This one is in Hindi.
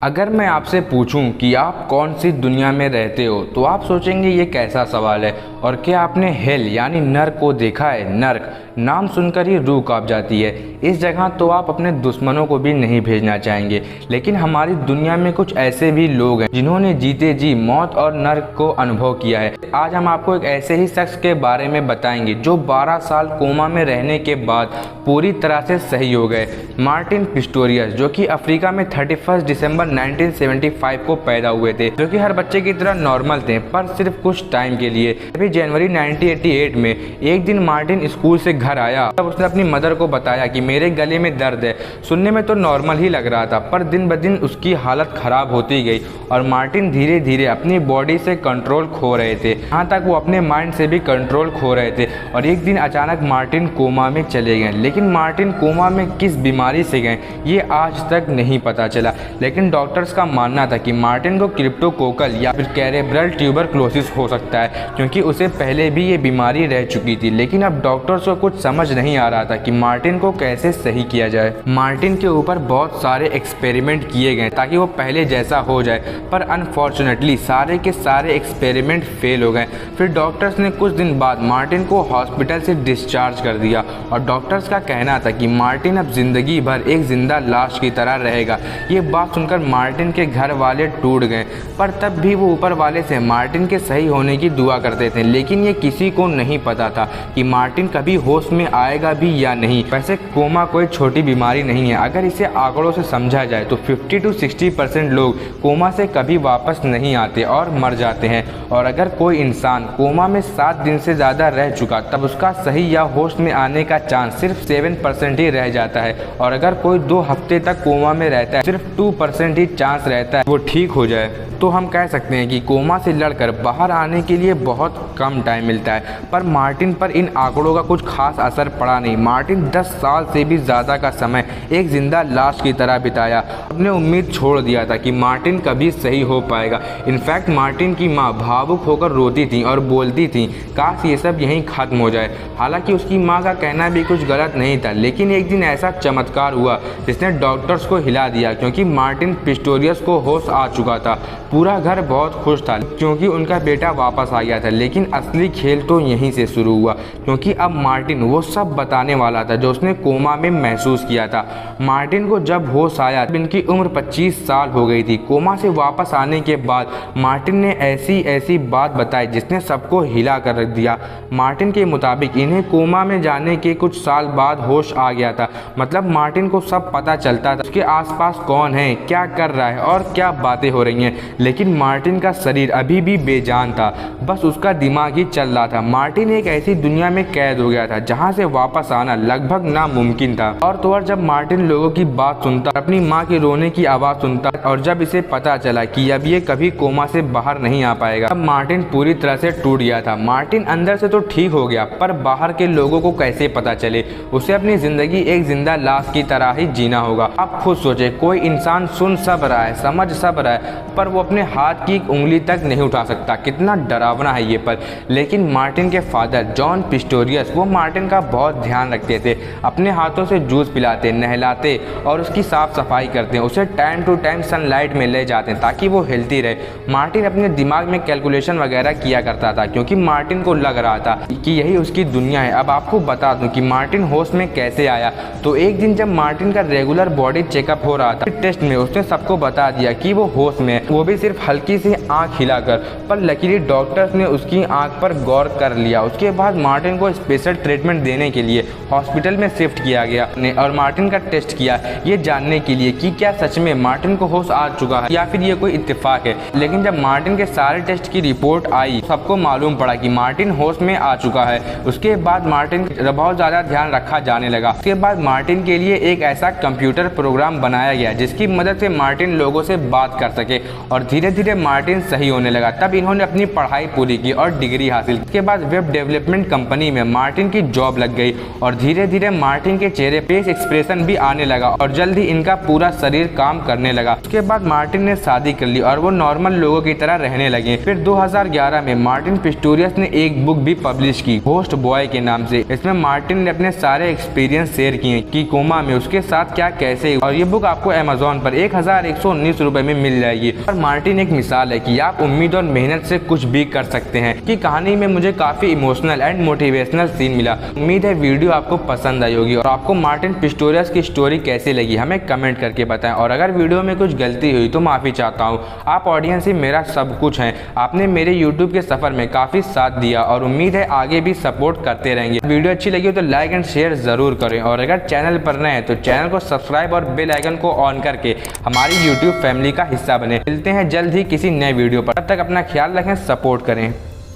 अगर मैं आपसे पूछूं कि आप कौन सी दुनिया में रहते हो तो आप सोचेंगे ये कैसा सवाल है। और क्या आपने हेल यानी नर्क को देखा है? नर्क नाम सुनकर ही रूह कांप जाती है। इस जगह तो आप अपने दुश्मनों को भी नहीं भेजना चाहेंगे। लेकिन हमारी दुनिया में कुछ ऐसे भी लोग हैं जिन्होंने जीते जी मौत और नर्क को अनुभव किया है। आज हम आपको एक ऐसे ही शख्स के बारे में बताएंगे जो 12 साल कोमा में रहने के बाद पूरी तरह से सही हो गए। मार्टिन पिस्टोरियस, जो कि अफ्रीका में 31 दिसंबर 1975 को पैदा हुए थे, जो कि हर बच्चे की तरह नॉर्मल थे पर सिर्फ कुछ टाइम के लिए। अभी जनवरी 1988 में एक दिन मार्टिन स्कूल से घर आया तब उसने अपनी मदर को बताया कि मेरे गले में दर्द है। सुनने में तो नॉर्मल ही लग रहा था पर दिन ब दिन उसकी हालत खराब होती गई और मार्टिन धीरे धीरे अपनी बॉडी से कंट्रोल खो रहे थे, यहाँ तक वो अपने माइंड से भी कंट्रोल खो रहे थे। और एक दिन अचानक मार्टिन कोमा में चले गए। लेकिन मार्टिन कोमा में किस बीमारी से गए ये आज तक नहीं पता चला। लेकिन डॉक्टर्स का मानना था कि मार्टिन को क्रिप्टोकोकल या फिर कैरेब्रल ट्यूबरक्लोसिस हो सकता है, क्योंकि उसे पहले भी ये बीमारी रह चुकी थी। लेकिन अब डॉक्टर्स को कुछ समझ नहीं आ रहा था कि मार्टिन को कैसे सही किया जाए। मार्टिन के ऊपर बहुत सारे एक्सपेरिमेंट किए गए ताकि वो पहले जैसा हो जाए, पर अनफॉर्चुनेटली सारे के सारे एक्सपेरिमेंट फेल हो गए। फिर डॉक्टर्स ने कुछ दिन बाद मार्टिन को हॉस्पिटल से डिस्चार्ज कर दिया और डॉक्टर्स का कहना था कि मार्टिन अब जिंदगी भर एक जिंदा लाश की तरह रहेगा। ये बात सुनकर मार्टिन के घर वाले टूट गए, पर तब भी वो ऊपर वाले से मार्टिन के सही होने की दुआ करते थे। लेकिन ये किसी को नहीं पता था कि मार्टिन कभी होश में आएगा भी या नहीं। वैसे कोमा कोई छोटी बीमारी नहीं है। अगर इसे आंकड़ों से समझा जाए तो 50 से 60% लोग कोमा से कभी वापस नहीं आते और मर जाते हैं। और अगर कोई इंसान कोमा में 7 दिन से ज़्यादा रह चुका तब उसका सही या होश में आने का चांस सिर्फ 7% ही रह जाता है। और अगर कोई 2 हफ्ते तक कोमा में रहता है सिर्फ 2% ही चांस रहता है वो ठीक हो जाए। तो हम कह सकते हैं कि कोमा से लड़कर बाहर आने के लिए बहुत कम टाइम मिलता है। पर मार्टिन पर इन आंकड़ों का कुछ खास असर पड़ा नहीं। मार्टिन 10 साल से भी ज़्यादा का समय एक जिंदा लाश की तरह बिताया। अपने उम्मीद छोड़ दिया था कि मार्टिन कभी सही हो पाएगा। इनफैक्ट मार्टिन की माँ भावुक होकर रोती थी और बोलती थी काश ये सब यहीं ख़त्म हो जाए। हालांकि उसकी माँ का कहना भी कुछ गलत नहीं था। लेकिन एक दिन ऐसा चमत्कार हुआ जिसने डॉक्टर्स को हिला दिया, क्योंकि मार्टिन पिस्टोरियस को होश आ चुका था। पूरा घर बहुत खुश था क्योंकि उनका बेटा वापस आ गया था। लेकिन असली खेल तो यहीं से शुरू हुआ, क्योंकि अब मार्टिन वो सब बताने वाला था जो उसने कोमा में महसूस किया था। मार्टिन को जब होश आया इनकी उम्र 25 साल हो गई थी। कोमा से वापस आने के बाद मार्टिन ने ऐसी ऐसी बात बताई जिसने सबको हिला कर रख दिया। मार्टिन के मुताबिक इन्हें कोमा में जाने के कुछ साल बाद होश आ गया था। मतलब मार्टिन को सब पता चलता था, उसके आसपास कौन है, क्या कर रहा है और क्या बातें हो रही हैं। लेकिन मार्टिन का शरीर अभी भी बेजान था, बस उसका दिमाग ही चल रहा था। मार्टिन एक ऐसी दुनिया में कैद हो गया था जहां से वापस आना लगभग नामुमकिन था। और तो और जब मार्टिन लोगों की बात सुनता, अपनी माँ के रोने की आवाज़ सुनता और जब इसे पता चला कि अब ये कभी कोमा से बाहर नहीं आ पाएगा, तब मार्टिन पूरी तरह से टूट गया था। मार्टिन अंदर से तो ठीक हो गया पर बाहर के लोगों को कैसे पता चले? उसे अपनी ज़िंदगी एक जिंदा लाश की तरह ही जीना होगा। आप खुद सोचे, कोई इंसान सुन सब रहा है, समझ सब रहा है, पर वो अपने हाथ की एक उंगली तक नहीं उठा सकता। कितना डरावना है ये पर। लेकिन मार्टिन के फादर जॉन पिस्टोरियस वो मार्टिन का बहुत ध्यान रखते थे। अपने हाथों से जूस पिलाते, नहलाते और उसकी साफ सफाई करते। उसे टाइम टू टाइम सनलाइट में ले जाते ताकि वो हेल्दी रहे। मार्टिन अपने दिमाग में कैलकुलेशन वगैरह किया करता था, क्योंकि मार्टिन को लग रहा था कि यही उसकी दुनिया है। अब आपको बता दूं कि मार्टिन होश में कैसे आया। तो एक दिन जब मार्टिन का रेगुलर बॉडी चेकअप हो रहा था, टेस्ट में उसने सबको बता दिया कि वो होश में है, वो भी सिर्फ हल्की सी आंख हिलाकर। पर लकीली डॉक्टर्स ने उसकी आंख पर गौर कर लिया। उसके बाद मार्टिन को स्पेशल ट्रीटमेंट देने के लिए हॉस्पिटल में शिफ्ट किया गया और मार्टिन का टेस्ट किया, ये जानने के लिए कि क्या सच में मार्टिन को होश आ चुका है या फिर ये कोई इत्तेफाक है। लेकिन जब मार्टिन के सारे टेस्ट की रिपोर्ट आई सबको मालूम पड़ा कि मार्टिन होश में आ चुका है। उसके बाद मार्टिन का बहुत ज़्यादा ध्यान रखा जाने लगा। उसके बाद मार्टिन के लिए एक ऐसा कंप्यूटर प्रोग्राम बनाया गया जिसकी मदद से मार्टिन लोगों से बात कर सके और धीरे धीरे मार्टिन सही होने लगा। तब इन्होंने अपनी पढ़ाई पूरी की और डिग्री हासिल। उसके बाद वेब डेवलपमेंट कंपनी में मार्टिन की जॉब लग गई और धीरे धीरे मार्टिन के चेहरे पे एक्सप्रेशन भी आने लगा और जल्द ही इनका पूरा शरीर काम करने लगा। उसके बाद मार्टिन ने शादी कर ली और वो नॉर्मल लोगों की तरह रहने लगे। फिर 2011 में मार्टिन पिस्टोरियस ने एक बुक भी पब्लिश की, होस्ट बॉय के नाम से। इसमें मार्टिन ने अपने सारे एक्सपीरियंस शेयर किए कि कोमा में उसके साथ क्या कैसे, और ये बुक आपको अमेज़न पर 2119 रुपए में मिल जाएगी। और मार्टिन एक मिसाल है कि आप उम्मीद और मेहनत से कुछ भी कर सकते हैं। कि कहानी में मुझे काफी इमोशनल एंड मोटिवेशनल सीन मिला। उम्मीद है वीडियो आपको पसंद आई होगी। और आपको मार्टिन पिस्टोरियस की स्टोरी कैसी लगी हमें कमेंट करके बताएं। और अगर वीडियो में कुछ गलती हुई तो माफी चाहता हूँ। आप ऑडियंस ही मेरा सब कुछ हैं। आपने मेरे यूट्यूब के सफर में काफी साथ दिया और उम्मीद है आगे भी सपोर्ट करते रहेंगे। वीडियो अच्छी लगी हो तो लाइक एंड शेयर जरूर करें। और अगर चैनल पर नए हैं तो चैनल को सब्सक्राइब और बेल आइकन को ऑन करके हमारी यूट्यूब फैमिली का हिस्सा बने। मिलते हैं जल्द ही किसी नए वीडियो पर। तब तक अपना ख्याल रखें, सपोर्ट करें।